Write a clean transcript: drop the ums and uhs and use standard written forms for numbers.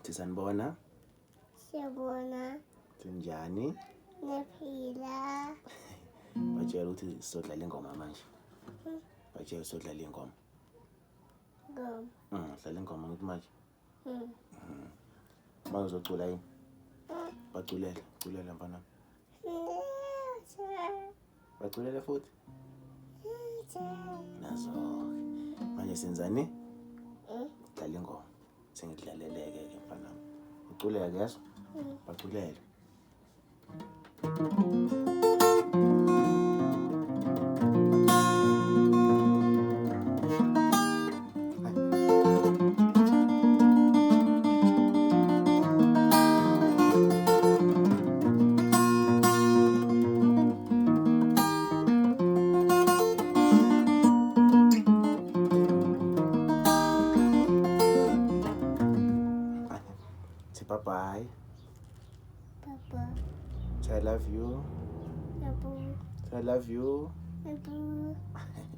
Sithi sanibona. Siyabona. Sinjani? Nephila. Batshela ukuthi sizodlala ingoma manje. Batshela sizodlala ingoma. Dlala ingoma ukuthi manje. Manje uzocula yini? Baculele, culela mfana. Baculele futhi. Nazo. Manje senzani? Dlala ingoma. Sengidlaleleke ke mfana. Uculele yazo? Baculele. Say bye-bye. Papa. Say I love you. Papa. Say I love you. Papa.